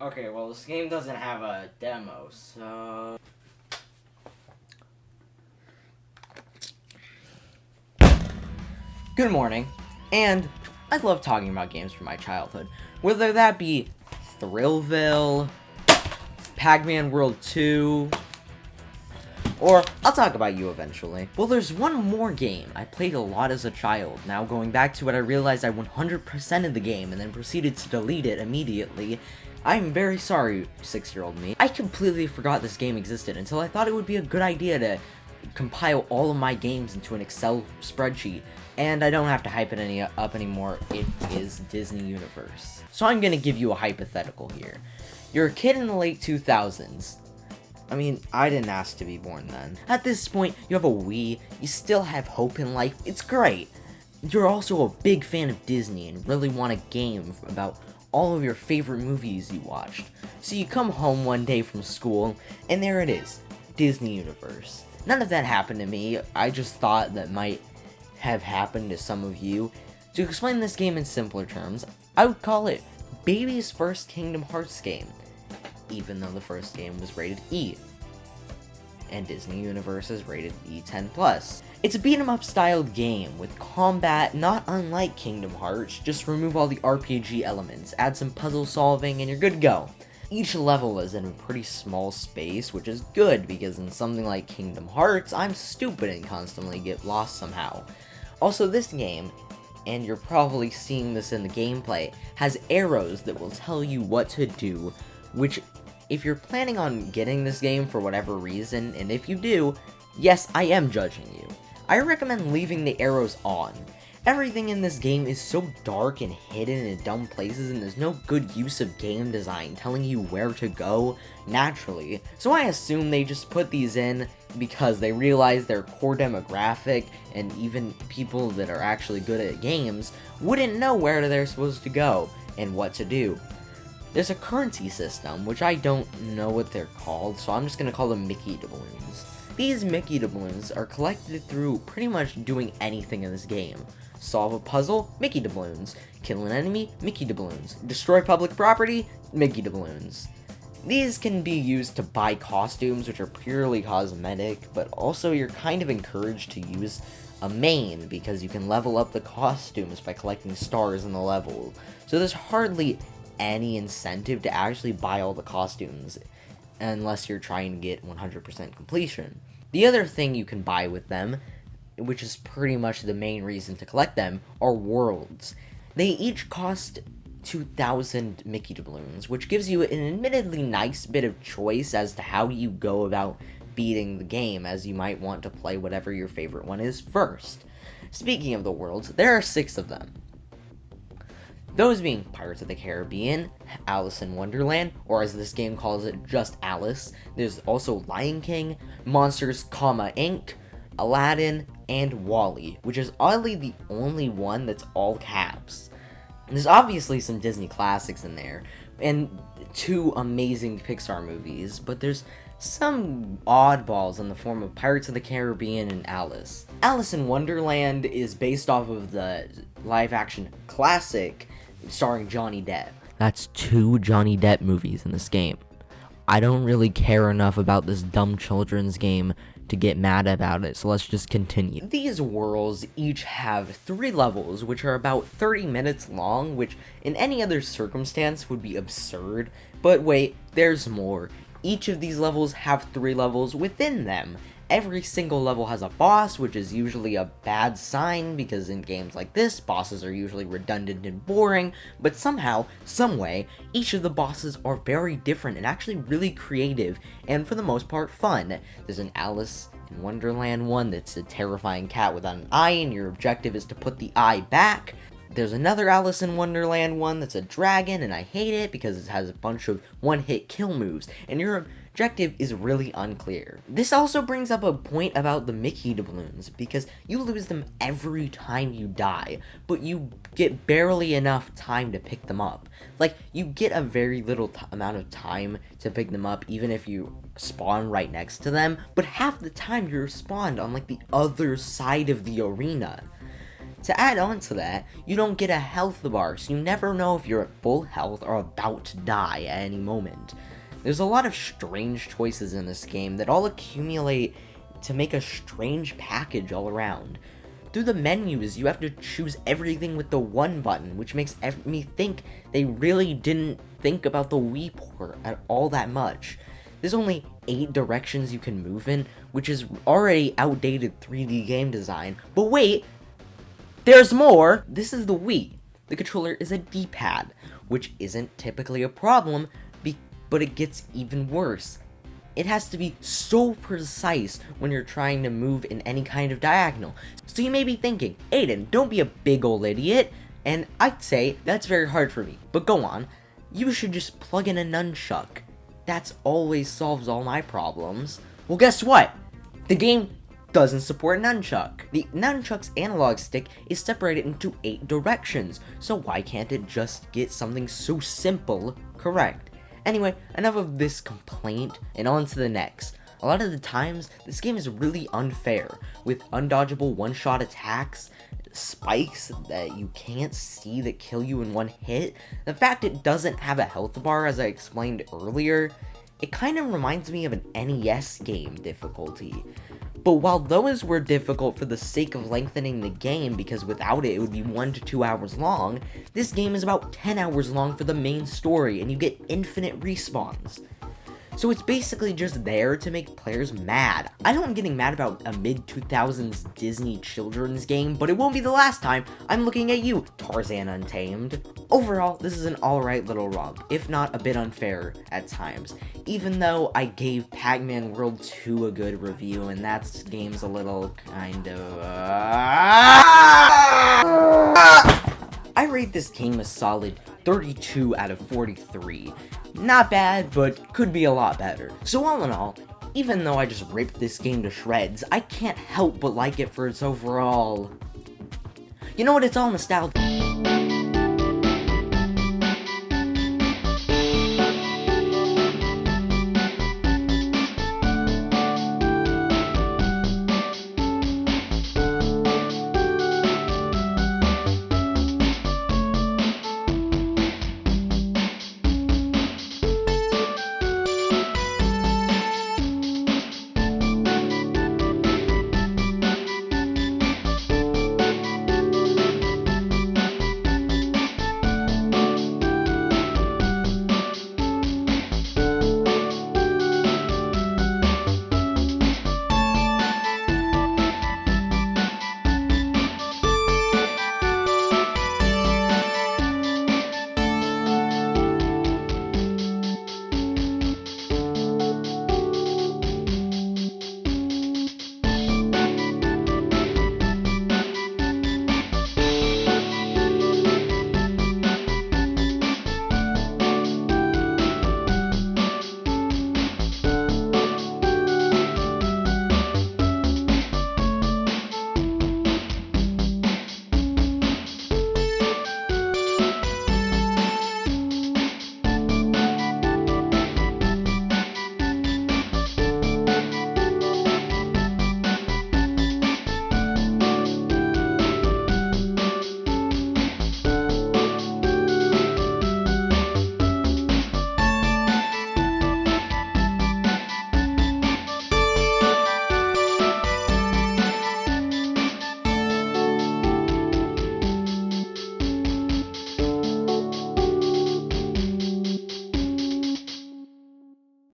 Okay, well, this game doesn't have a demo, so... Good morning, and I love talking about games from my childhood, whether that be Thrillville, Pac-Man World 2, or I'll talk about you eventually. Well, there's one more game I played a lot as a child. Now going back to it, I realized I 100%ed the game and then proceeded to delete it immediately. I'm very sorry, 6-year-old me. I completely forgot this game existed until I thought it would be a good idea to compile all of my games into an Excel spreadsheet. And I don't have to hype it up anymore. It is Disney Universe. So I'm gonna give you a hypothetical here. You're a kid in the late 2000s. I mean, I didn't ask to be born then. At this point, you have a Wii, you still have hope in life, it's great. You're also a big fan of Disney and really want a game about all of your favorite movies you watched. So you come home one day from school, and there it is, Disney Universe. None of that happened to me, I just thought that might have happened to some of you. To explain this game in simpler terms, I would call it baby's first Kingdom Hearts game, even though the first game was rated E, and Disney Universe is rated E10+. It's a beat-em-up styled game with combat not unlike Kingdom Hearts, just remove all the RPG elements, add some puzzle solving, and you're good to go. Each level is in a pretty small space, which is good, because in something like Kingdom Hearts, I'm stupid and constantly get lost somehow. Also, this game, and you're probably seeing this in the gameplay, has arrows that will tell you what to do, which, if you're planning on getting this game for whatever reason, and if you do, yes, I am judging you. I recommend leaving the arrows on. Everything in this game is so dark and hidden in dumb places, and there's no good use of game design telling you where to go naturally. So I assume they just put these in because they realize their core demographic, and even people that are actually good at games, wouldn't know where they're supposed to go and what to do. There's a currency system, which I don't know what they're called, so I'm just going to call them Mickey doubloons. These Mickey doubloons are collected through pretty much doing anything in this game. Solve a puzzle, Mickey doubloons. Kill an enemy, Mickey doubloons. Destroy public property, Mickey doubloons. These can be used to buy costumes, which are purely cosmetic, but also you're kind of encouraged to use a main, because you can level up the costumes by collecting stars in the level. So there's hardly any incentive to actually buy all the costumes, unless you're trying to get 100% completion. The other thing you can buy with them, which is pretty much the main reason to collect them, are worlds. They each cost 2,000 Mickey doubloons, which gives you an admittedly nice bit of choice as to how you go about beating the game, as you might want to play whatever your favorite one is first. Speaking of the worlds, there are 6 of them. Those being Pirates of the Caribbean, Alice in Wonderland, or as this game calls it, just Alice. There's also Lion King, Monsters, Inc., Aladdin, and WALL-E, which is oddly the only one that's all caps. There's obviously some Disney classics in there, and 2 amazing Pixar movies, but there's some oddballs in the form of Pirates of the Caribbean and Alice. Alice in Wonderland is based off of the live-action classic starring Johnny Depp. That's 2 Johnny Depp movies in this game. I don't really care enough about this dumb children's game to get mad about it, so let's just continue. These worlds each have 3 levels, which are about 30 minutes long, which in any other circumstance would be absurd. But wait, there's more. Each of these levels have 3 levels within them. Every single level has a boss, which is usually a bad sign, because in games like this, bosses are usually redundant and boring, but somehow, someway, each of the bosses are very different and actually really creative, and for the most part, fun. There's an Alice in Wonderland one that's a terrifying cat without an eye, and your objective is to put the eye back. There's another Alice in Wonderland one that's a dragon, and I hate it because it has a bunch of one-hit kill moves, and your objective is really unclear. This also brings up a point about the Mickey doubloons, because you lose them every time you die, but you get barely enough time to pick them up. Like, you get a very little amount of time to pick them up, even if you spawn right next to them, but half the time you're spawned on, like, the other side of the arena. To add on to that, you don't get a health bar, so you never know if you're at full health or about to die at any moment. There's a lot of strange choices in this game that all accumulate to make a strange package all around. Through the menus, you have to choose everything with the one button, which makes me think they really didn't think about the Wii port at all that much. There's only 8 directions you can move in, which is already outdated 3D game design. But wait, there's more! This is the Wii. The controller is a D-pad, which isn't typically a problem, but it gets even worse. It has to be so precise when you're trying to move in any kind of diagonal. So you may be thinking, Aiden, don't be a big old idiot. And I'd say, that's very hard for me. But go on, you should just plug in a nunchuck. That's always solves all my problems. Well, guess what? The game doesn't support nunchuck. The nunchuck's analog stick is separated into 8 directions, so why can't it just get something so simple correct? Anyway, enough of this complaint, and on to the next. A lot of the times, this game is really unfair, with undodgeable one-shot attacks, spikes that you can't see that kill you in one hit. The fact it doesn't have a health bar, as I explained earlier, it kind of reminds me of an NES game difficulty. But while those were difficult for the sake of lengthening the game, because without it would be 1 to 2 hours long, this game is about 10 hours long for the main story, and you get infinite respawns. So it's basically just there to make players mad. I know I'm getting mad about a mid-2000s Disney children's game, but it won't be the last time I'm looking at you, Tarzan Untamed. Overall, this is an alright little romp, if not a bit unfair at times, even though I gave Pac-Man World 2 a good review, and that game's a little kind of... I rate this game a solid 32 out of 43. Not bad, but could be a lot better. So all in all, even though I just ripped this game to shreds, I can't help but like it for its overall... You know what, it's all nostalgia.